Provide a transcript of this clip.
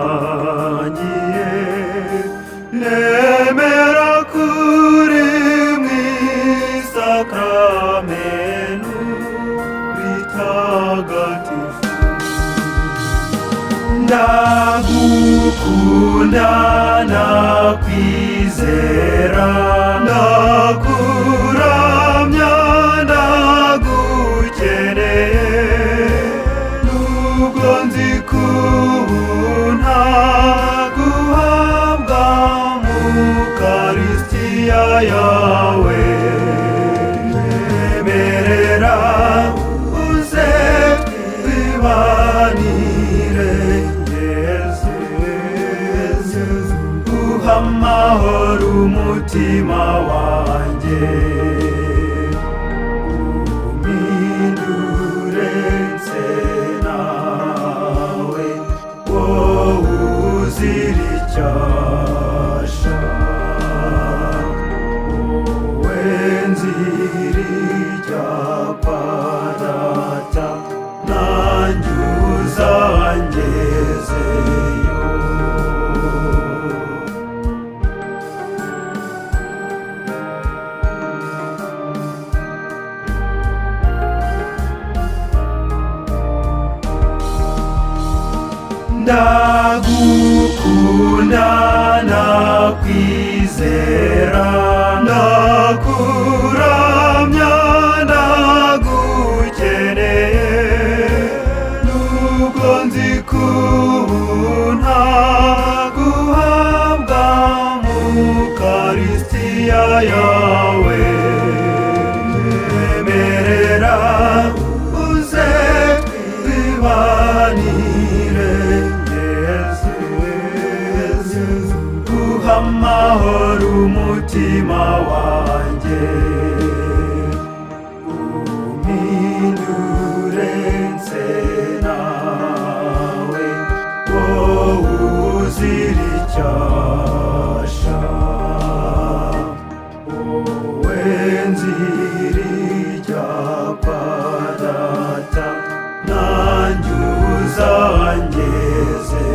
wanyitangiye nemera kuri mw'isakramenu ritagatifu. Ndagukunda nakwizera ndakuramya ndagukeneye nubwo nzi kunta guhabwa mu Ukaristiya yawe. Emerera uze twibanire amahoro umutima wanjye umpindure nse nawe wowe uzira icyasha wowe nzira icyapa data nanjye uzangezeyo. Ndagukunda nakwizera ndakuramya ndagukeneye nubwo nzi kunta guhabwa mu Ukaristiya yawe. Emerera uze twibanire amahoro umutima wanjye umpindure nse nawe wowe uzira icyasha wowe nzira icyapa data nanjye uzangeze